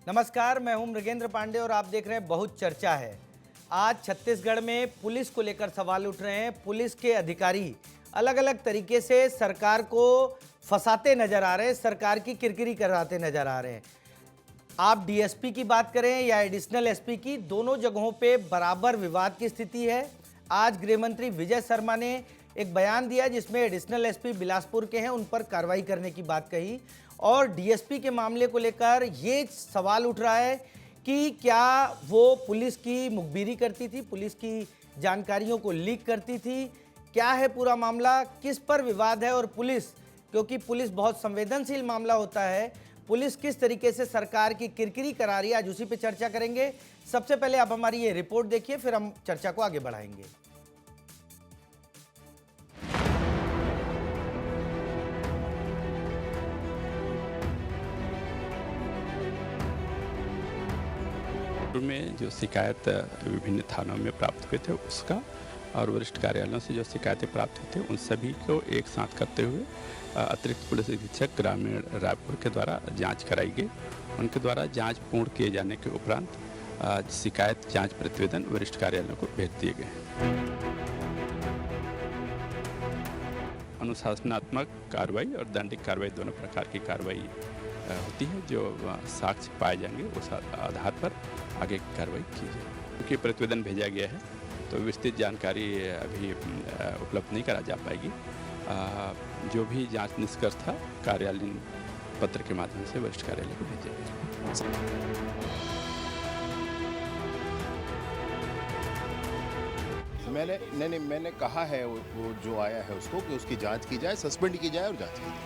नमस्कार, मैं हूं मृगेंद्र पांडे और आप देख रहे हैं बहुत चर्चा है। आज छत्तीसगढ़ में पुलिस को लेकर सवाल उठ रहे हैं। पुलिस के अधिकारी अलग अलग तरीके से सरकार को फंसाते नजर आ रहे हैं, सरकार की किरकिरी कराते नजर आ रहे हैं। आप डीएसपी की बात करें या एडिशनल एसपी की, दोनों जगहों पे बराबर विवाद की स्थिति है। आज गृह मंत्री विजय शर्मा ने एक बयान दिया जिसमें एडिशनल एसपी बिलासपुर के हैं, उन पर कार्रवाई करने की बात कही और डीएसपी के मामले को लेकर ये सवाल उठ रहा है कि क्या वो पुलिस की मुखबिरी करती थी, पुलिस की जानकारियों को लीक करती थी, क्या है पूरा मामला, किस पर विवाद है और पुलिस, क्योंकि पुलिस बहुत संवेदनशील मामला होता है, पुलिस किस तरीके से सरकार की किरकिरी करा रही है, आज उसी पे चर्चा करेंगे। सबसे पहले आप हमारी ये रिपोर्ट देखिए, फिर हम चर्चा को आगे बढ़ाएंगे। में जो शिकायत विभिन्न थानों में प्राप्त हुए थे उसका और वरिष्ठ कार्यालयों से जो शिकायतें प्राप्त हुई थी उन सभी को एक साथ करते हुए अतिरिक्त पुलिस अधीक्षक ग्रामीण रायपुर के द्वारा जांच कराई गई। उनके द्वारा जांच पूर्ण किए जाने के उपरांत शिकायत जांच प्रतिवेदन वरिष्ठ कार्यालयों को भेज दिए गए। अनुशासनात्मक कार्रवाई और दंडिक कार्रवाई दोनों प्रकार की कार्रवाई होती है। जो साक्ष्य पाए जाएंगे उस आधार पर आगे की कार्रवाई की जाए। क्योंकि प्रतिवेदन भेजा गया है तो विस्तृत जानकारी अभी उपलब्ध नहीं करा जा पाएगी। जो भी जांच निष्कर्ष था कार्यालयीन पत्र के माध्यम से वरिष्ठ कार्यालय को भेजा गया। मैंने कहा है वो जो आया है उसको कि उसकी जांच की जाए, सस्पेंड की जाए और जांच की जाए।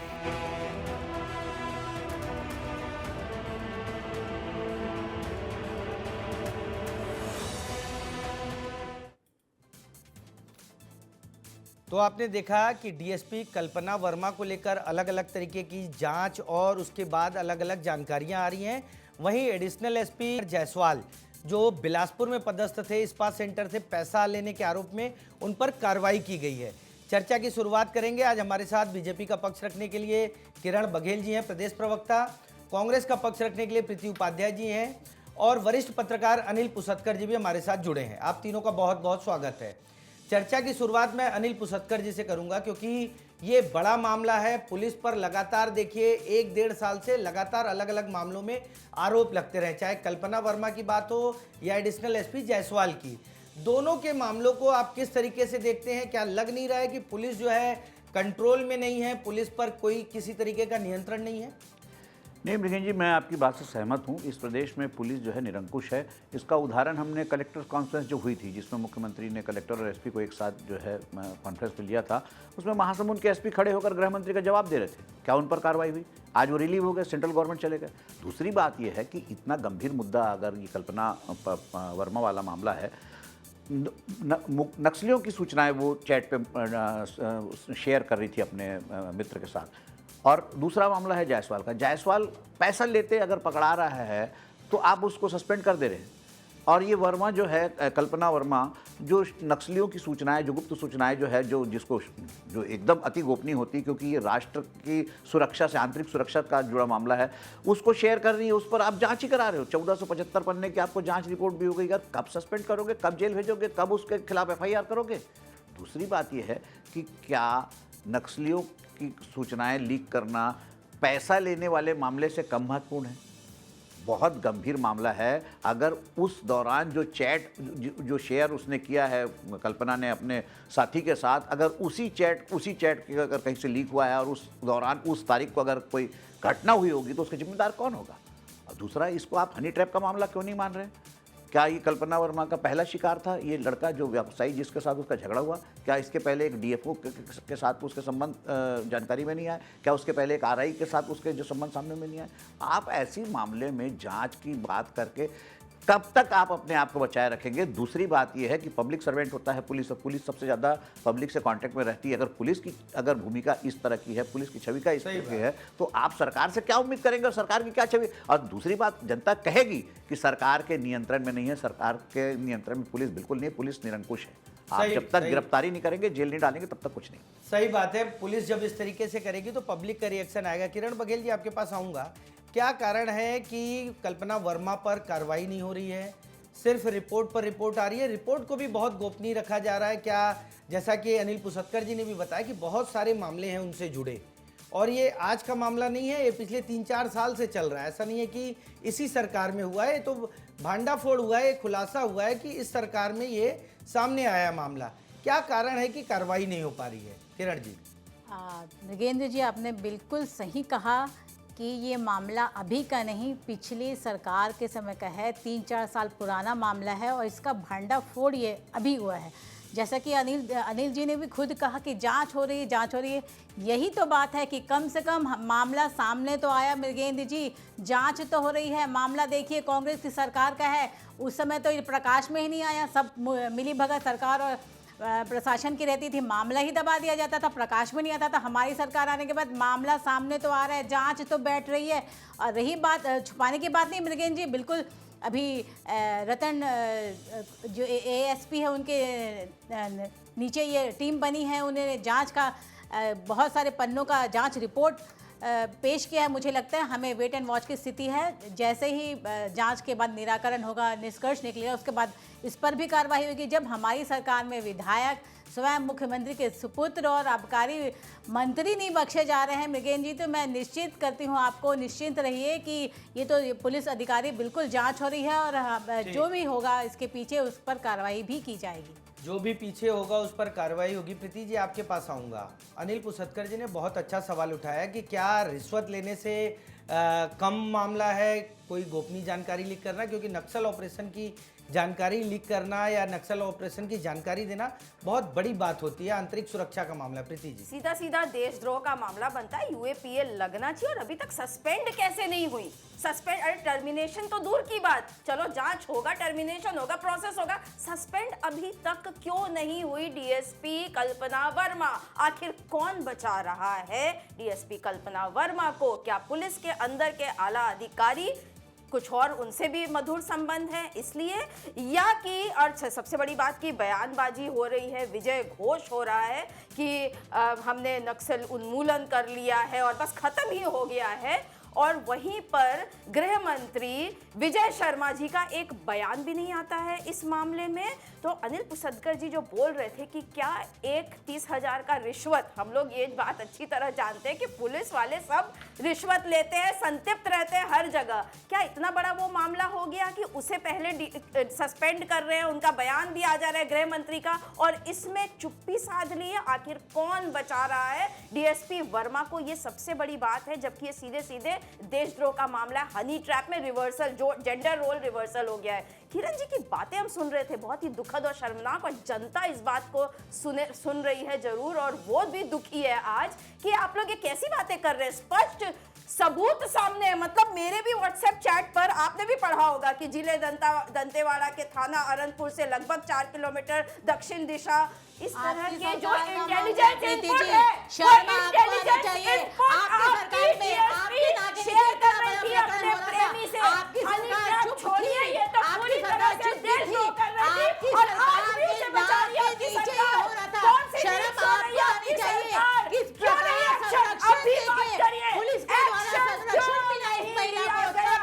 तो आपने देखा कि डीएसपी कल्पना वर्मा को लेकर अलग अलग तरीके की जांच और उसके बाद अलग अलग जानकारियां आ रही हैं। वहीं एडिशनल एसपी जायसवाल जो बिलासपुर में पदस्थ थे, इस्पात सेंटर से पैसा लेने के आरोप में उन पर कार्रवाई की गई है। चर्चा की शुरुआत करेंगे। आज हमारे साथ बीजेपी का पक्ष रखने के लिए किरण बघेल जी हैं, प्रदेश प्रवक्ता, कांग्रेस का पक्ष रखने के लिए प्रीति उपाध्याय जी हैं और वरिष्ठ पत्रकार अनिल पुसतकर जी भी हमारे साथ जुड़े हैं। आप तीनों का बहुत बहुत स्वागत है। चर्चा की शुरुआत मैं अनिल पुसतकर जी से करूंगा क्योंकि ये बड़ा मामला है। पुलिस पर लगातार देखिए 1-1.5 साल से लगातार अलग अलग मामलों में आरोप लगते रहे, चाहे कल्पना वर्मा की बात हो या एडिशनल एसपी जायसवाल की। दोनों के मामलों को आप किस तरीके से देखते हैं? क्या लग नहीं रहा है कि पुलिस जो है कंट्रोल में नहीं है, पुलिस पर कोई किसी तरीके का नियंत्रण नहीं है? नहीं मृगेंद्र जी, मैं आपकी बात से सहमत हूँ। इस प्रदेश में पुलिस जो है निरंकुश है। इसका उदाहरण हमने कलेक्टर कॉन्फ्रेंस जो हुई थी जिसमें मुख्यमंत्री ने कलेक्टर और एसपी को एक साथ जो है कॉन्फ्रेंस में लिया था, उसमें महासमुंद के एसपी खड़े होकर गृह मंत्री का जवाब दे रहे थे। क्या उन पर कार्रवाई हुई? आज वो रिलीव हो गए, सेंट्रल गवर्नमेंट चले गए। दूसरी बात यह है कि इतना गंभीर मुद्दा अगर ये कल्पना वर्मा वाला मामला है, नक्सलियों की सूचनाएं वो चैट पे शेयर कर रही थी अपने मित्र के साथ। और दूसरा मामला है जायसवाल का। जायसवाल पैसा लेते अगर पकड़ा रहा है तो आप उसको सस्पेंड कर दे रहे हैं। और ये वर्मा जो है, कल्पना वर्मा, जो नक्सलियों की सूचनाएं, जो गुप्त सूचनाएं जो है, जो एकदम अति गोपनीय होती है क्योंकि ये राष्ट्र की सुरक्षा से, आंतरिक सुरक्षा का जुड़ा मामला है, उसको शेयर कर रही है। उस पर आप जांच ही करा रहे हो। 1475 पन्ने की आपको जांच रिपोर्ट भी हो गई। कब सस्पेंड करोगे, कब जेल भेजोगे, कब उसके खिलाफ FIR करोगे? दूसरी बात यह है कि क्या नक्सलियों की सूचनाएं लीक करना पैसा लेने वाले मामले से कम महत्वपूर्ण है? बहुत गंभीर मामला है। अगर उस दौरान जो चैट जो शेयर उसने किया है कल्पना ने अपने साथी के साथ, अगर उसी चैट की अगर कहीं से लीक हुआ है और उस दौरान उस तारीख को अगर कोई घटना हुई होगी तो उसका जिम्मेदार कौन होगा? और दूसरा, इसको आप हनी ट्रैप का मामला क्यों नहीं मान रहे? क्या ये कल्पना वर्मा का पहला शिकार था? ये लड़का जो व्यवसायी जिसके साथ उसका झगड़ा हुआ, क्या इसके पहले एक DFO के साथ उसके संबंध जानकारी में नहीं आए? क्या उसके पहले एक RI के साथ उसके जो संबंध सामने में नहीं आए? आप ऐसी मामले में जांच की बात करके कब तक आप अपने आप को बचाए रखेंगे? दूसरी बात यह है कि पब्लिक सर्वेंट होता है पुलिस, और पुलिस सबसे ज़्यादा पब्लिक से कांटेक्ट में रहती है। अगर पुलिस की अगर भूमिका इस तरह की है, पुलिस की छवि का इस तरह की है, तो आप सरकार से क्या उम्मीद करेंगे और सरकार की क्या छवि? और दूसरी बात, जनता कहेगी कि सरकार के नियंत्रण में नहीं है। सरकार के नियंत्रण में पुलिस बिल्कुल नहीं है, पुलिस निरंकुश है। आप जब तक गिरफ्तारी नहीं करेंगे, जेल नहीं डालेंगे, तब तक कुछ नहीं। सही बात है। पुलिस जब इस तरीके से करेगी तो पब्लिक का रिएक्शन आएगा। किरण बघेल जी, आपके पास आऊंगा। क्या कारण है कि कल्पना वर्मा पर कार्रवाई नहीं हो रही है? सिर्फ रिपोर्ट पर रिपोर्ट आ रही है, रिपोर्ट को भी बहुत गोपनीय रखा जा रहा है। क्या, जैसा कि अनिल पुसत्कर जी ने भी बताया कि बहुत सारे मामले हैं उनसे जुड़े, और ये आज का मामला नहीं है, ये पिछले 3-4 साल से चल रहा है। ऐसा नहीं है कि इसी सरकार में हुआ है, तो भांडाफोड़ हुआ है, खुलासा हुआ है कि इस सरकार में ये सामने आया मामला। क्या कारण है कि कार्रवाई नहीं हो पा रही है? किरण जी। मृगेंद्र जी, आपने बिल्कुल सही कहा कि ये मामला अभी का नहीं, पिछली सरकार के समय का है, 3-4 साल पुराना मामला है और इसका भांडाफोड़ ये अभी हुआ है। जैसा कि अनिल जी ने भी खुद कहा कि जांच हो रही है। यही तो बात है कि कम से कम मामला सामने तो आया मृगेंद्र जी, जांच तो हो रही है। मामला देखिए कांग्रेस की सरकार का है, उस समय तो ये प्रकाश में ही नहीं आया, सब मिली भगत सरकार और प्रशासन की रहती थी, मामला ही दबा दिया जाता था, प्रकाश में नहीं आता था। हमारी सरकार आने के बाद मामला सामने तो आ रहा है, जांच तो बैठ रही है। और रही बात, छुपाने की बात नहीं मृगेंद्र जी, बिल्कुल अभी रतन जो एएसपी है उनके नीचे ये टीम बनी है, उन्होंने जांच का बहुत सारे पन्नों का जांच रिपोर्ट पेश किया है। मुझे लगता है हमें वेट एंड वॉच की स्थिति है। जैसे ही जांच के बाद निराकरण होगा, निष्कर्ष निकलेगा, उसके बाद इस पर भी कार्रवाई होगी। जब हमारी सरकार में विधायक स्वयं मुख्यमंत्री के सुपुत्र और आबकारी मंत्री नहीं बख्शे जा रहे हैं मृगेंद्र जी, तो मैं निश्चित करती हूं, आपको निश्चिंत रहिए कि ये तो पुलिस अधिकारी बिल्कुल जांच हो रही है और जो भी होगा इसके पीछे उस पर कार्रवाई भी की जाएगी। जो भी पीछे होगा उस पर कार्रवाई होगी। प्रीति जी, आपके पास आऊँगा। अनिल पुसत्कर जी ने बहुत अच्छा सवाल उठाया कि क्या रिश्वत लेने से कम मामला है कोई गोपनीय जानकारी लीक करना, क्योंकि नक्सल ऑपरेशन की जानकारी लीक करना या नक्सल ऑपरेशन की जानकारी देना बहुत बड़ी बात होती है, आंतरिक सुरक्षा का मामला। प्रीति जी, सीधा सीधा देशद्रोह का मामला बनता है, यूएपीए लगना चाहिए। और अभी तक सस्पेंड कैसे नहीं हुई? सस्पेंड, अरे टर्मिनेशन तो दूर की बात, चलो जांच होगा, टर्मिनेशन होगा, प्रोसेस होगा, सस्पेंड अभी तक क्यों नहीं हुई डीएसपी कल्पना वर्मा? आखिर कौन बचा रहा है डीएसपी कल्पना वर्मा को? क्या पुलिस के अंदर के आला अधिकारी कुछ और उनसे भी मधुर संबंध है इसलिए, या कि और सबसे बड़ी बात की बयानबाजी हो रही है, विजय घोष हो रहा है कि हमने नक्सल उन्मूलन कर लिया है और बस खत्म ही हो गया है, और वहीं पर गृह मंत्री विजय शर्मा जी का एक बयान भी नहीं आता है इस मामले में। तो अनिल पुसत्कर जी जो बोल रहे थे कि क्या 30,000 का रिश्वत, हम लोग ये बात अच्छी तरह जानते हैं कि पुलिस वाले सब रिश्वत लेते हैं, संतृप्त रहते हैं हर जगह। क्या इतना बड़ा वो मामला हो गया कि उसे पहले सस्पेंड कर रहे हैं, उनका बयान भी आ जा रहा है गृह मंत्री का, और इसमें चुप्पी साध ली है? आखिर कौन बचा रहा है डीएसपी वर्मा को? ये सबसे बड़ी बात है, जबकि ये सीधे सीधे देशद्रोह का मामला है। हनी ट्रैप में रिवर्सल, जो जेंडर रोल रिवर्सल हो गया है। किरण जी की बातें हम सुन रहे थे, बहुत ही दुखद और शर्मनाक, और जनता इस बात को सुन रही है जरूर, और वो भी दुखी है आज कि आप लोग ये कैसी बातें कर रहे हैं। स्पष्ट सबूत सामने है, मतलब मेरे भी व्हाट्सएप चैट पर आपने भी पढ़ा होगा कि जिले दंतेवाड़ा के थाना अरनपुर से लगभग 4 किलोमीटर दक्षिण दिशा, इस तरह के जो इंटेलिजेंस इनपुट है, वो इंटेलिजेंस इनपुट आपकी डीएसपी शेयर कर रही थी अपने प्रेमी से। हनी ट्रैप छोड़िए, ये तो पूरी तरह से देशद्रोह कर रही थी, और आज भी इसे बचा रही है आपकी सरकार। कौन सी नीति सो रही है आपकी सरकार? क्यों नहीं एक्शन? अभी बात करिए, एक्शन क्यों नहीं लिया गया?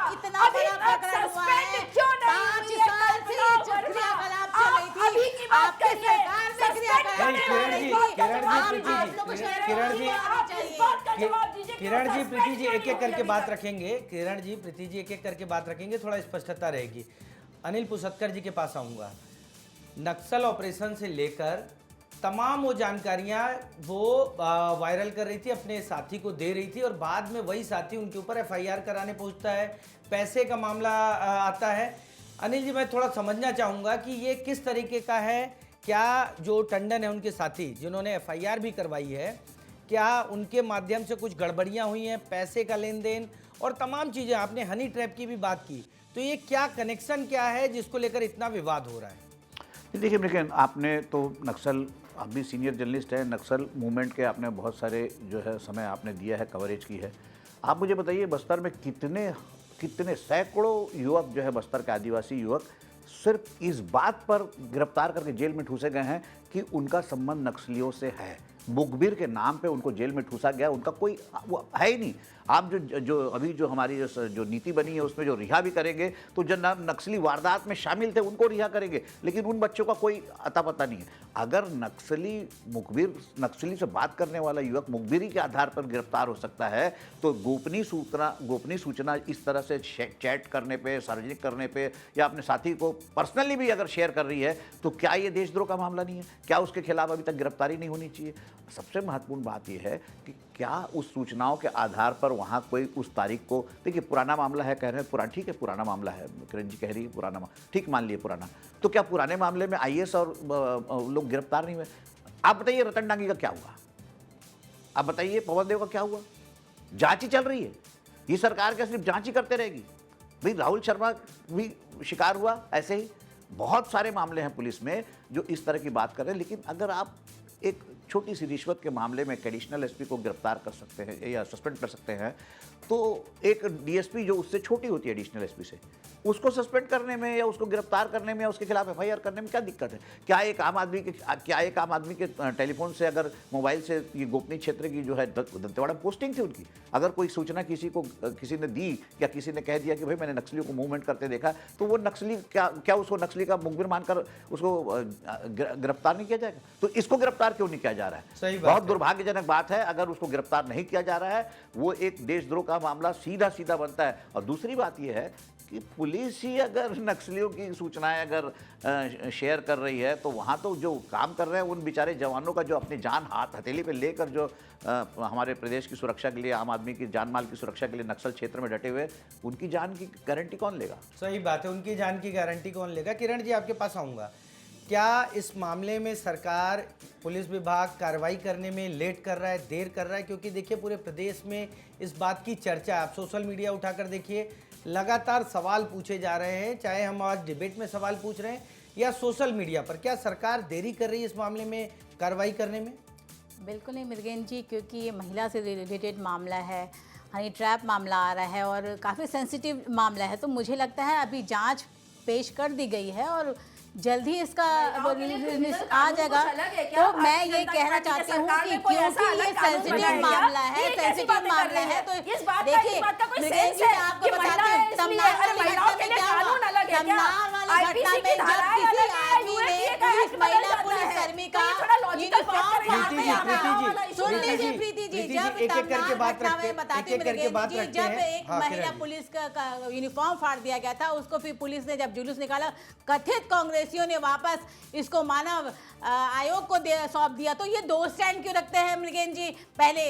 अभी तक सस्पेंड क्यों नहीं हुई है कल्पना वर्मा? आप अभी की बात करिए, किरण जी, प्रीति जी एक एक करके बात रखेंगे। किरण जी, प्रीति जी एक एक करके बात रखेंगे, थोड़ा स्पष्टता रहेगी। अनिल पुसत्कर जी के पास आऊंगा। नक्सल ऑपरेशन से लेकर तमाम वो जानकारियां वो वायरल कर रही थी, अपने साथी को दे रही थी, और बाद में वही साथी उनके ऊपर एफआईआर कराने पहुंचता है, पैसे का मामला आता है। अनिल जी, मैं थोड़ा समझना चाहूँगा कि ये किस तरीके का है। क्या जो टंडन है उनके साथी जिन्होंने एफआईआर भी करवाई है, क्या उनके माध्यम से कुछ गड़बड़ियाँ हुई हैं, पैसे का लेन देन और तमाम चीज़ें? आपने हनी ट्रैप की भी बात की, तो ये क्या कनेक्शन क्या है जिसको लेकर इतना विवाद हो रहा है? देखिए, लेकिन आपने तो नक्सल, आप भी सीनियर जर्नलिस्ट हैं, नक्सल मूवमेंट के आपने बहुत सारे जो है समय आपने दिया है, कवरेज की है। आप मुझे बताइए, बस्तर में कितने सैकड़ों युवक जो है, बस्तर के आदिवासी युवक सिर्फ इस बात पर गिरफ्तार करके जेल में ठूसे गए हैं कि उनका संबंध नक्सलियों से है। मुखबिर के नाम पे उनको जेल में ठूसा गया, उनका कोई वो है ही नहीं। आप जो अभी जो हमारी जो नीति बनी है उसमें जो रिहा भी करेंगे तो जो नक्सली वारदात में शामिल थे उनको रिहा करेंगे, लेकिन उन बच्चों का कोई अता पता नहीं है। अगर नक्सली से बात करने वाला युवक मुखबिरी के आधार पर गिरफ्तार हो सकता है तो गोपनीय सूचना इस तरह से चैट करने पे, सार्वजनिक करने पे या अपने साथी को पर्सनली भी अगर शेयर कर रही है तो क्या ये देशद्रोह का मामला नहीं है? क्या उसके खिलाफ अभी तक गिरफ्तारी नहीं होनी चाहिए? सबसे महत्वपूर्ण बात यह है कि क्या उस सूचनाओं के आधार पर वहाँ कोई उस तारीख को, देखिए पुराना मामला है, कह रहे हैं ठीक है पुराना मामला है, किरण जी कह रही है पुराना, ठीक मान लिए पुराना, तो क्या पुराने मामले में आईएएस और लोग गिरफ्तार नहीं हुए? आप बताइए रतन डांगी का क्या हुआ? आप बताइए पवन देव का क्या हुआ? जांच ही चल रही है, ये सरकार क्या सिर्फ जांच ही करते रहेगी? भाई राहुल शर्मा भी शिकार हुआ ऐसे ही, बहुत सारे मामले हैं पुलिस में जो इस तरह की बात कर रहे हैं। लेकिन अगर आप एक छोटी सी रिश्वत के मामले में एडिशनल एसपी को गिरफ्तार कर सकते हैं या सस्पेंड कर सकते हैं, तो एक डीएसपी जो उससे छोटी होती है एडिशनल एसपी से, उसको सस्पेंड करने में या उसको गिरफ्तार करने में या उसके खिलाफ एफआईआर करने में क्या दिक्कत है? क्या एक आम आदमी के टेलीफोन से अगर मोबाइल से ये गोपनीय क्षेत्र की जो है दंतेवाड़ा पोस्टिंग थी उनकी, अगर कोई सूचना किसी ने दी या किसी ने कह दिया कि भाई मैंने नक्सलियों को मूवमेंट करते देखा, तो वो नक्सली क्या उसको नक्सली का मुखबिर मानकर उसको गिरफ्तार नहीं किया जाएगा? तो इसको गिरफ्तार क्यों नहीं किया जा रहा है? बहुत दुर्भाग्यजनक बात है अगर उसको गिरफ्तार नहीं किया जा रहा है। वो एक देशद्रोह का मामला सीधा बनता है। और दूसरी बात यह है कि पुलिस ही अगर नक्सलियों की सूचनाएं अगर शेयर कर रही है तो वहाँ तो जो काम कर रहे हैं उन बेचारे जवानों का, जो अपनी जान हथेली पे लेकर जो हमारे प्रदेश की सुरक्षा के लिए, आम आदमी की जान माल की सुरक्षा के लिए नक्सल क्षेत्र में डटे हुए, उनकी जान की गारंटी कौन लेगा? सही बात है, उनकी जान की गारंटी कौन लेगा? किरण जी आपके पास आऊँगा। क्या इस मामले में सरकार, पुलिस विभाग कार्रवाई करने में लेट कर रहा है, देर कर रहा है? क्योंकि देखिए पूरे प्रदेश में इस बात की चर्चा है। आप सोशल मीडिया उठाकर देखिए, लगातार सवाल पूछे जा रहे हैं, चाहे हम आज डिबेट में सवाल पूछ रहे हैं या सोशल मीडिया पर। क्या सरकार देरी कर रही है इस मामले में कार्रवाई करने में? बिल्कुल नहीं मृगेन जी, क्योंकि ये महिला से रिलेटेड मामला है, हनी ट्रैप मामला आ रहा है और काफ़ी सेंसिटिव मामला है। तो मुझे लगता है अभी जांच पेश कर दी गई है और जल्द ही इसका आ जाएगा। तो मैं ये कहना चाहती हूँ कि क्योंकि ये सेंसिटिव मामला है, तो देखिए मृगेन जी, मैं आपको बताती हूँ तमनार वाली घटना में क्या हुआ। तमनार वाली घटना में जब किसी आदमी ने पुलिस महिला पुलिसकर्मी का सुन लीजिए प्रीति जी, जब तमनार घटना में बताती मृगेन जी, जब एक महिला पुलिस का यूनिफॉर्म फाड़ दिया गया था, उसको फिर पुलिस ने जब जुलूस निकाला, कथित कांग्रेसियों ने वापस इसको मानव आयोग को सौंप दिया। तो ये दो स्टैंड क्यों रखते हैं मृगेन जी? पहले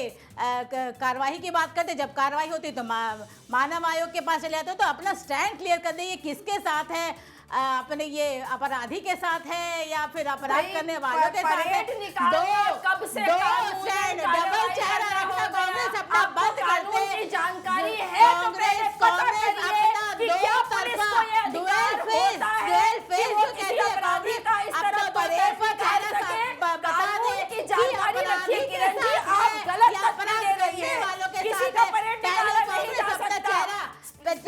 कार्रवाई की बात करते, जब कार्रवाई होती तो मानव आयोग के पास चले जाते, तो अपना स्टैंड क्लियर कर दे, ये किसके साथ है, अपने ये अपराधी के साथ है या फिर अपराध करने वालों के साथ है? दो स्टैंड, डबल चेहरा रखना कांग्रेस अपना बंद करते। जानकारी है कांग्रेस अपना दो तरफा डुअल फेस जो कहते हैं, कांग्रेस अपना बड़े पर चेहरा बता दे कि जानकारी रखिए किरण जी, आप गलत अपराध करने वालों के साथ है। पहले कांग्रेस अपना चेहरा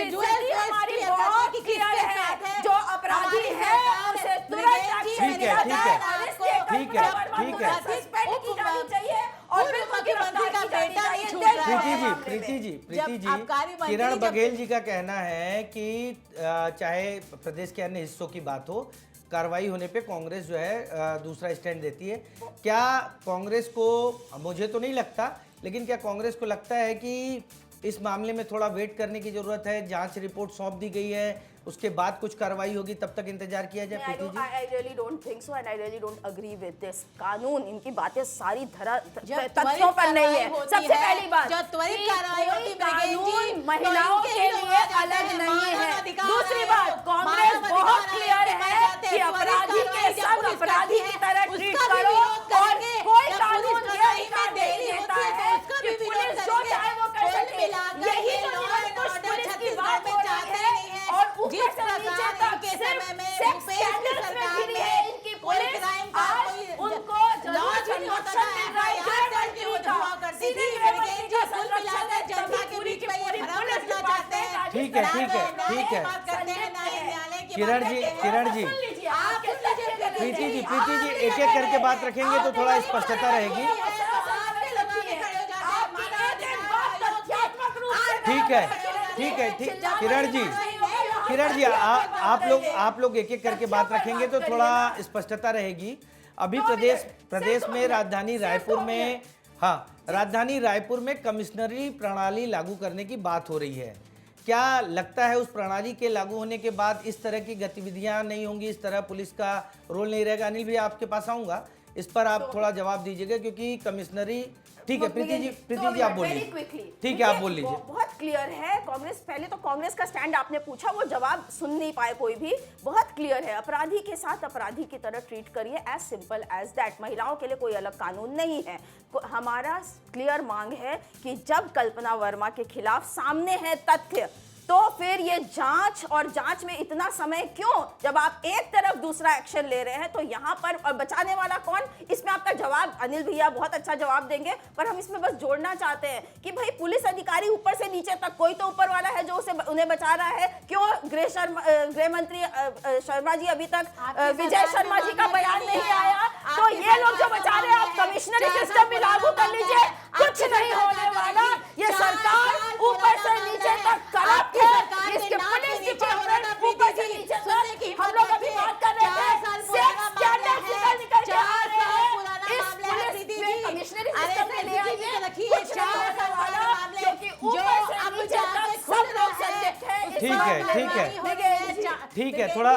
डुअल हमारी बहुत क्लियर है, जो अपराधी है उसे तुरंत ठीक है। और फिर मुख्यमंत्री का बेटा नहीं छूट रहा है। प्रीति जी, किरण बघेल जी का कहना है कि चाहे प्रदेश के अन्य हिस्सों की बात हो, कार्रवाई होने पे कांग्रेस जो है दूसरा स्टैंड देती है। क्या कांग्रेस को, मुझे तो नहीं लगता, लेकिन क्या कांग्रेस को लगता है कि इस मामले में थोड़ा वेट करने की जरूरत है? जांच रिपोर्ट सौंप दी गई है, उसके बाद कुछ कार्रवाई होगी, तब तक इंतजार किया जाए? Preeti ji, I really don't think so and I really don't agree with this. कानून, इनकी बातें सारी तथ्यों पर नहीं है। सबसे पहली बात, जो त्वरित कार्रवाई होती कानून महिलाओं के लिए अलग नहीं है। दूसरी बात, कांग्रेस बहुत क्लियर है कि अपराधी के सब अपराधी की तरह ट्रीट करो और कोई कानून ये अधिकार नहीं देता है कि पुलिस जो चाहे वो कर सके। यही तो निरंकुश पुलिस की बात हो रही है और ऊपर से नीचे तक के समय में सेक्स स्कैंडल्स में घिरी है इनकी पुलिस। आज उनको लॉज संरक्षण मिल रहा है, सीधे यूनिवर्सिटी का संरक्षण जनता के बीच में ये भ्रम रचना चाहते हैं। ठीक है। किरण जी, प्रीति जी एक एक करके बात रखेंगे तो थोड़ा स्पष्टता रहेगी। ठीक। किरण जी आप लोग एक एक करके बात रखेंगे तो थोड़ा स्पष्टता रहेगी। अभी प्रदेश में राजधानी रायपुर में कमिश्नरी प्रणाली लागू करने की बात हो रही है। क्या लगता है उस प्रणाली के लागू होने के बाद इस तरह की गतिविधियां नहीं होंगी, इस तरह पुलिस का रोल नहीं रहेगा? अनिल भैया आपके पास आऊंगा, इस पर आप थोड़ा जवाब दीजिएगा क्योंकि कमिश्नरी। ठीक है प्रीति जी आप बोलिए। ठीक है आप बोल लीजिए। बहुत क्लियर है कांग्रेस, पहले तो कांग्रेस का स्टैंड आपने पूछा, वो जवाब सुन नहीं पाए कोई भी। बहुत क्लियर है, अपराधी के साथ अपराधी की तरह ट्रीट करिए, एज सिंपल एज दैट। महिलाओं के लिए कोई अलग कानून नहीं है। हमारा क्लियर मांग है कि जब कल्पना वर्मा के खिलाफ सामने है तथ्य तो फिर ये जांच, और जांच में इतना समय क्यों जब आप एक तरफ दूसरा एक्शन ले रहे हैं? तो यहाँ पर और बचाने वाला कौन? इसमें आपका जवाब अनिल भैया बहुत अच्छा जवाब देंगे, पर हम इसमें बस जोड़ना चाहते हैं कि भाई पुलिस अधिकारी ऊपर से नीचे तक कोई तो ऊपर वाला है जो उन्हें बचा रहा है। क्यों गृह मंत्री शर्मा जी अभी तक विजय शर्मा जी का बयान नहीं आया? तो ये लोग जो बचा रहे हैं, आप कमिश्नरी सिस्टम भी लागू कर लीजिए, कुछ नहीं होने वाला। ये सरकार ऊपर से नीचे तक करप्ट है, इसके पुलिस डिपार्टमेंट ऊपर से नीचे तक। हम लोग अभी बात कर रहे थे सेक्स स्कैंडल निकल के आ रहे हैं, इस पुलिस में कमिश्नरी सिस्टम में ले आइए, कुछ नहीं होने वाला क्योंकि ऊपर से नीचे तक सब लोग सब्जेक्ट है। ठीक है थोड़ा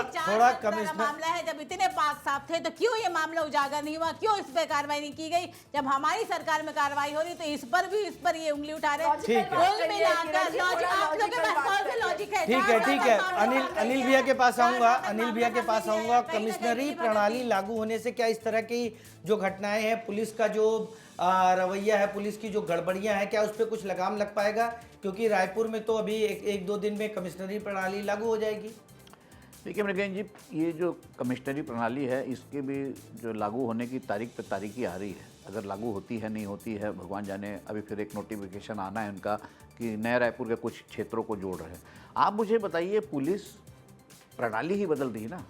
कमिश्नर मामला है। जब इतने पाक साफ थे तो क्यों ये मामला उजागर नहीं हुआ? क्यों इस पे कार्रवाई नहीं की गई? जब हमारी सरकार में कार्रवाई हो रही तो इस पर ये उंगली उठा रहे हैं। ठीक है आप लोगों के पास कौन सा लॉजिक है? ठीक है अनिल भैया के पास आऊंगा। कमिश्नरी प्रणाली लागू होने से क्या इस तरह की जो घटनाएं हैं, पुलिस का जो रवैया है, पुलिस की जो गड़बड़ियां हैं, क्या उस पर कुछ लगाम लग पाएगा? क्योंकि रायपुर में तो अभी एक दो दिन में कमिश्नरी प्रणाली लागू हो जाएगी। देखिए मृगेन जी, ये जो कमिश्नरी प्रणाली है इसके भी जो लागू होने की तारीख पे तारीखी आ रही है। अगर लागू होती है नहीं होती है भगवान जाने। अभी फिर एक नोटिफिकेशन आना है उनका कि नया रायपुर के कुछ क्षेत्रों को जोड़ रहे हैं। आप मुझे बताइए, पुलिस प्रणाली ही बदल रही है ना।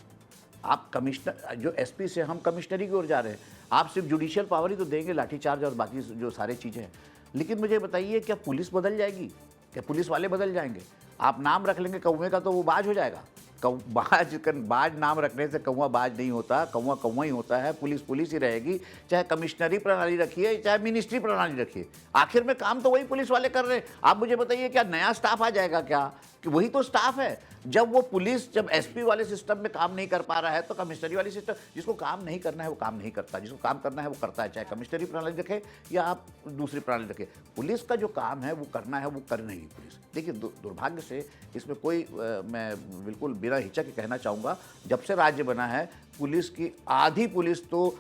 आप कमिश्नर जो एसपी से हम कमिश्नरी की ओर जा रहे हैं। आप सिर्फ जुडिशियल पावर ही तो देंगे, लाठीचार्ज और बाकी जो सारी चीज़ें हैं। लेकिन मुझे बताइए, क्या पुलिस बदल जाएगी? क्या पुलिस वाले बदल जाएंगे? आप नाम रख लेंगे कौवे का तो वो बाज हो जाएगा। बाज नाम रखने से कौवा बाज नहीं होता, कौवा कौवा ही होता है। पुलिस ही रहेगी, चाहे कमिश्नरी प्रणाली रखिए चाहे मिनिस्ट्री प्रणाली रखिए। आखिर में काम तो वही पुलिस वाले कर रहे हैं। आप मुझे बताइए, क्या नया स्टाफ आ जाएगा क्या? कि वही तो स्टाफ है। जब एसपी वाले सिस्टम में काम नहीं कर पा रहा है तो कमिश्नरी वाली सिस्टम, जिसको काम नहीं करना है वो काम नहीं करता, जिसको काम करना है वो करता है। चाहे कमिश्नरी प्रणाली रखे या आप दूसरी प्रणाली रखें, पुलिस का जो काम है वो करना है, वो कर नहीं पुलिस। देखिए दुर्भाग्य से इसमें कोई मैं बिल्कुल बिना हिचक कहना चाहूँगा, जब से राज्य बना है पुलिस की आधी पुलिस तो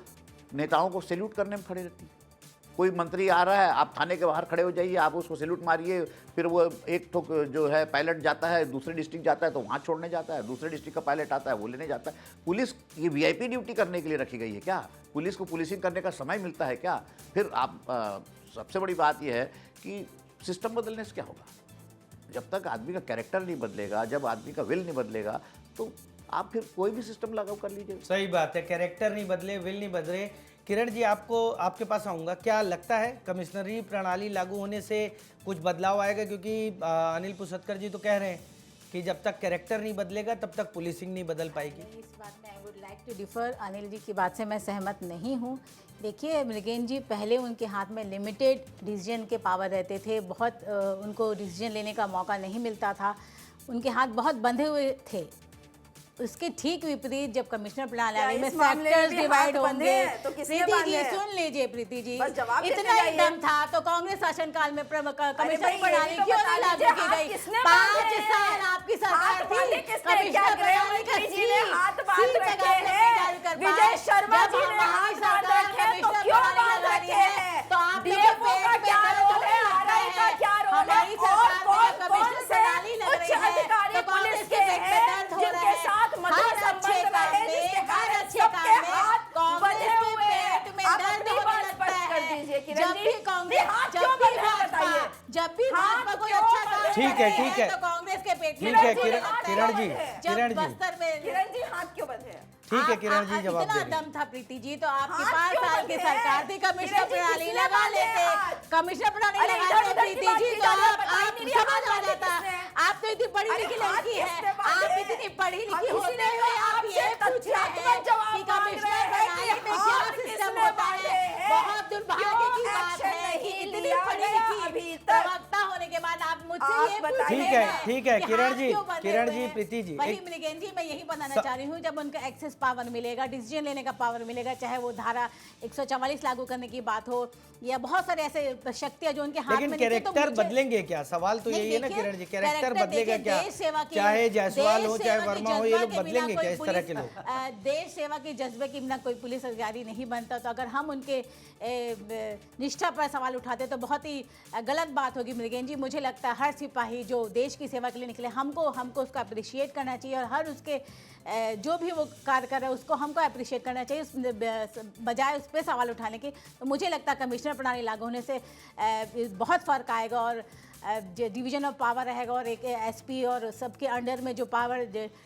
नेताओं को सैल्यूट करने में खड़े रहती है। कोई मंत्री आ रहा है, आप थाने के बाहर खड़े हो जाइए, आप उसको सैल्यूट मारिए, फिर वो एक ठोक जो है पायलट जाता है दूसरे डिस्ट्रिक्ट जाता है तो वहाँ छोड़ने जाता है, दूसरे डिस्ट्रिक्ट का पायलट आता है वो लेने जाता है। पुलिस ये वीआईपी ड्यूटी करने के लिए रखी गई है क्या? पुलिस को पुलिसिंग करने का समय मिलता है क्या? फिर आप सबसे बड़ी बात यह है कि सिस्टम बदलने से क्या होगा? जब तक आदमी का कैरेक्टर नहीं बदलेगा, जब आदमी का विल नहीं बदलेगा, तो आप फिर कोई भी सिस्टम लागू कर लीजिए। सही बात है, कैरेक्टर नहीं बदले, विल नहीं बदले। किरण जी आपके पास आऊँगा, क्या लगता है कमिश्नरी प्रणाली लागू होने से कुछ बदलाव आएगा? क्योंकि अनिल पुसतकर जी तो कह रहे हैं कि जब तक कैरेक्टर नहीं बदलेगा तब तक पुलिसिंग नहीं बदल पाएगी। इस बात में I would like to differ. Anil ji की बात से मैं सहमत नहीं हूँ। देखिए मृगेन जी, पहले उनके हाथ में लिमिटेड डिसीजन के पावर रहते थे, बहुत उनको डिसीजन लेने का मौका नहीं मिलता था, उनके हाथ बहुत बंधे हुए थे। उसके ठीक विपरीत जब कमिश्नर प्रणाली में सेक्टर्स डिवाइड होंगे, तो प्रीति जी सुन लीजिए, प्रीति जी इतना ही दम था तो कांग्रेस शासनकाल में कमिश्नर प्रणाली क्यों नहीं लागू की गई? 5 साल आपकी सरकार थी, कमिश्नर प्रणाली का विजय शर्मा जी ने हाथ बांध रखे तो क्यों बांध रखे हैं? तो आप डीएफओ का क्या रोल है, आरआई का क्या रोल है, और कौन से उच्च अधिकारी पुलिस के हैं जिनके साथ मधुर संबंध रहे, जिसके कारण सबके हाथ बंधे हुए हैं? आप अपनी बात स्पष्ट कर दीजिए किरण जी। जब भी भाजपा कोई अच्छा काम ठीक है तो कांग्रेस के पेट में ठीक है किरण जी किरण जी हाथ क्यों बंधे हैं? ठीक है किरण जी, जवाब इतना दे रही हैं। दम था प्रीति जी तो आपके हाथ 5 क्यों साल बंधे की हैं? सरकार थी, कमिश्नर किरण जी, प्रणाली किसने लगा बांधे लेते, हाथ? कमिश्नर प्रणाली अरे लगा इधर लेते उधर की प्रीति बात जी। की तो जा रही है, आप पता ही नहीं समझ हाथ आ बांधे जाता, किसने? आप तो इतनी पढ़ी अरे लिखी हाथ लड़की है, किसने आप बांधे? इतनी पढ़ी हम लिखी होते इसीलिए हुए आप आपसे ये पूछ रहे तथ्यात्मक हैं जवाब कि मांग कमिश्नर रहे हैं कि प्रणाली में क्या हाथ सिस्टम किसने होता बांधे है। हैं? बहुत दुर्भाग्य की क्यों बात एक्शन है कि नहीं इतनी लिया पढ़ी गया लिखी अभी तक? प्रवक्ता होने के बाद आप मुझसे आप ये पूछ बताइए रहे ठीक है, हैं ठीक है, कि किरण हाथ जी, क्यों बंधे किरण हुए जी, हैं? प्रीति जी, वही एक- मृगेन जी मैं यही बताना चाह रही हूँ, जब उनको एक्सेस पावर मिलेगा, डिसीजन लेने का पावर मिलेगा, चाहे वो धारा 144 लागू करने की बात हो या बहुत सारे ऐसे शक्तियां जो उनके हाथ लेकिन में नहीं थी, तो कैरेक्टर मुझे- बदलेंगे क्या? सवाल तो नहीं, यही है ना देखिए, किरण जी, कैरेक्टर बदलेगा देखिए, क्या? देश सेवा की- चाहे जायसवाल देश हो चाहे सेवा की वर्मा हो, ये जज्बा लोग के बिना बदलेंगे कोई क्या इस तरह के पुलिस- लोग? देश सेवा के जज्बे के बिना कोई पुलिस अधिकारी नहीं बनता, तो अगर हम उनके निष्ठा पर सवाल उठाते तो बहुत ही गलत बात होगी मृगेन जी। मुझे लगता है हर सिपाही जो देश की सेवा के लिए निकले, हमको उसको अप्रिशिएट करना चाहिए, और हर उसके जो भी वो कार्य कर रहा है उसको हमको अप्रिशिएट करना चाहिए, बजाय उस पर सवाल उठाने के। तो मुझे लगता है कमिश्नर प्रणाली लागू होने से बहुत फ़र्क आएगा, और जो डिवीजन ऑफ पावर रहेगा, और एक एसपी और सबके अंडर में जो पावर,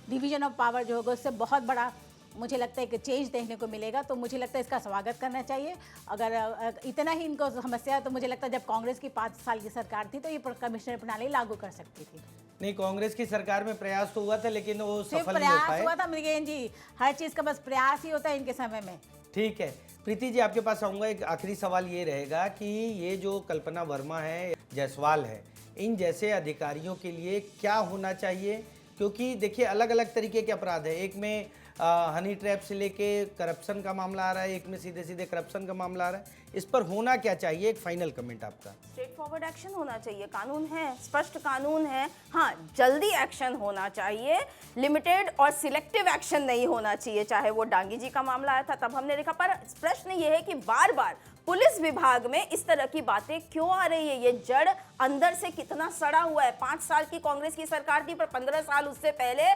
डिवीजन ऑफ पावर जो होगा, उससे बहुत बड़ा मुझे लगता है कि चेंज देखने को मिलेगा। तो मुझे लगता है इसका स्वागत करना चाहिए। अगर इतना ही इनको समस्या है तो मुझे लगता है जब कांग्रेस की 5 साल की सरकार थी तो ये कमिश्नर प्रणाली लागू कर सकती थी। नहीं, कांग्रेस की सरकार में प्रयास तो हुआ था लेकिन वो सिर्फ सफल नहीं हो प्रयास पाए। हुआ था मृगेन जी, हर चीज़ का बस प्रयास ही होता है इनके समय में। ठीक है प्रीति जी, आपके पास आऊँगा। एक आखिरी सवाल ये रहेगा कि ये जो कल्पना वर्मा है, जायसवाल है, इन जैसे अधिकारियों के लिए क्या होना चाहिए? क्योंकि देखिए अलग अलग तरीके के अपराध है, एक में हनी ट्रैप से लेके करप्शन का मामला आ रहा है, एक में सीधे सीधे करप्शन का मामला आ रहा है। इस पर होना क्या चाहिए? एक फाइनल कमेंट आपका। स्ट्रेट फॉरवर्ड एक्शन होना चाहिए, कानून है, स्पष्ट कानून है। हाँ, जल्दी एक्शन होना चाहिए, लिमिटेड और सिलेक्टिव एक्शन नहीं होना चाहिए। चाहे वो डांगी जी का मामला आया था तब हमने देखा, पर प्रश्न ये है कि बार बार पुलिस विभाग में इस तरह की बातें क्यों आ रही है? ये जड़ अंदर से कितना सड़ा हुआ है। 5 साल की कांग्रेस की सरकार थी, पर 15 साल उससे पहले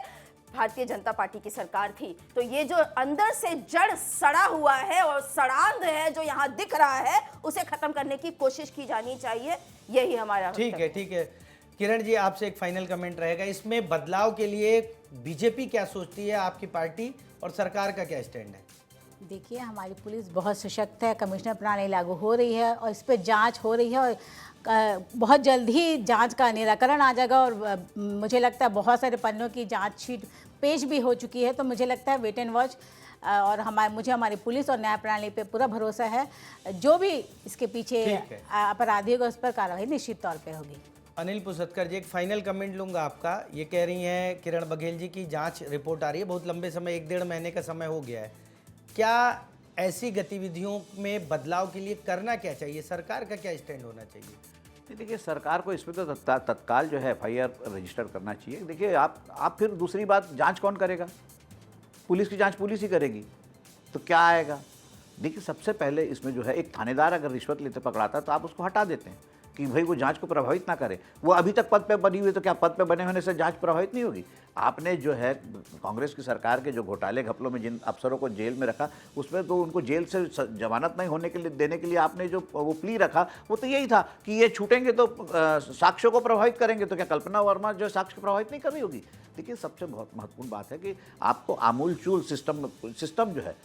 भारतीय जनता पार्टी की सरकार थी। तो ये जो अंदर से जड़ सड़ा हुआ है और सड़ांध है जो यहाँ दिख रहा है, उसे खत्म करने की कोशिश की जानी चाहिए। यही हमारा ठीक है, ठीक है। किरण जी, आपसे एक फाइनल कमेंट रहेगा। इसमें बदलाव के लिए बीजेपी क्या सोचती है, आपकी पार्टी और सरकार का क्या स्टैंड है? देखिए, हमारी पुलिस बहुत सशक्त है, कमिश्नर प्रणाली लागू हो रही है और इस पर जांच हो रही है, और बहुत जल्द ही जांच का निराकरण आ जाएगा। और मुझे लगता है बहुत सारे पन्नों की जांच शीट पेश भी हो चुकी है। तो मुझे लगता है वेट एंड वॉच, और मुझे हमारी पुलिस और न्याय प्रणाली पे पूरा भरोसा है। जो भी इसके पीछे अपराधी होगा उस पर कार्रवाई निश्चित तौर पे होगी। अनिल पुसतकर जी, एक फाइनल कमेंट लूँगा आपका। ये कह रही हैं किरण बघेल जी की जांच रिपोर्ट आ रही है, बहुत लंबे समय, 1-1.5 महीने का समय हो गया है। क्या ऐसी गतिविधियों में बदलाव के लिए करना क्या चाहिए? सरकार का क्या स्टैंड होना चाहिए? देखिए, सरकार को इसमें तो तत्काल जो है FIR रजिस्टर करना चाहिए। देखिए, आप फिर दूसरी बात, जांच कौन करेगा? पुलिस की जांच पुलिस ही करेगी, तो क्या आएगा? देखिए, सबसे पहले इसमें जो है, एक थानेदार अगर रिश्वत लेते पकड़ाता है तो आप उसको हटा देते हैं कि भाई वो जांच को प्रभावित ना करे। वो अभी तक पद पे बनी हुई है, तो क्या पद पे बने होने से जांच प्रभावित नहीं होगी? आपने जो है कांग्रेस की सरकार के जो घोटाले घपलों में जिन अफसरों को जेल में रखा, उसमें तो उनको जेल से जमानत नहीं होने के लिए देने के लिए आपने जो वो प्ली रखा, वो तो यही था कि ये छूटेंगे तो साक्ष्यों को प्रभावित करेंगे। तो क्या कल्पना वर्मा जो साक्ष्य प्रभावित नहीं कर रही होगी? देखिए, सबसे बहुत महत्वपूर्ण बात है कि आपको आमूलचूल सिस्टम जो है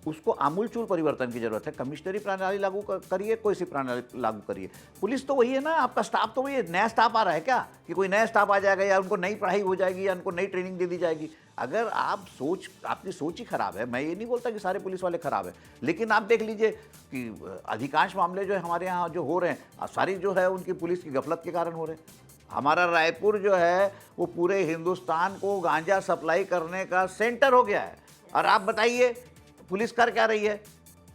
उसको आमूलचूल परिवर्तन की जरूरत है। कमिश्नरी प्रणाली लागू करिए, कोई सी प्रणाली लागू करिए। पुलिस तो वही है ना, आपका स्टाफ तो वही है। नया स्टाफ आ रहा है क्या कि कोई नया स्टाफ आ जाएगा, या उनको नई पढ़ाई हो जाएगी, या उनको नई ट्रेनिंग दे दी जाएगी? अगर आपकी सोच ही खराब है, मैं ये नहीं बोलता कि सारे पुलिस वाले खराब है, लेकिन आप देख लीजिए कि अधिकांश मामले जो है हमारे यहाँ जो हो रहे हैं, सारी जो है उनकी पुलिस की गफलत के कारण हो रहे हैं। हमारा रायपुर जो है वो पूरे हिंदुस्तान को गांजा सप्लाई करने का सेंटर हो गया है, और आप बताइए पुलिस कर क्या रही है?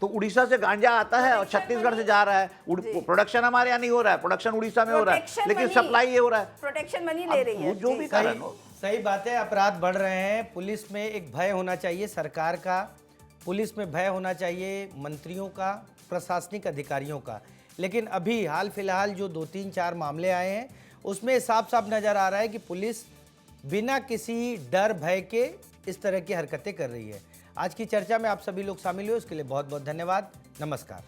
तो उड़ीसा से गांजा आता है और छत्तीसगढ़ से जा रहा है। प्रोडक्शन हमारे यहाँ नहीं हो रहा है, प्रोडक्शन उड़ीसा में हो रहा है, लेकिन सप्लाई ये हो रहा है। प्रोटेक्शन मनी ले रही है। जो भी कारण हो, सही बात है, अपराध बढ़ रहे हैं। पुलिस में एक भय होना चाहिए सरकार का, पुलिस में भय होना चाहिए मंत्रियों का, प्रशासनिक अधिकारियों का। लेकिन अभी हाल फिलहाल जो 2-3-4 मामले आए हैं, उसमें साफ साफ नज़र आ रहा है कि पुलिस बिना किसी डर भय के इस तरह की हरकतें कर रही है। आज की चर्चा में आप सभी लोग शामिल हुए, उसके लिए बहुत बहुत धन्यवाद। नमस्कार।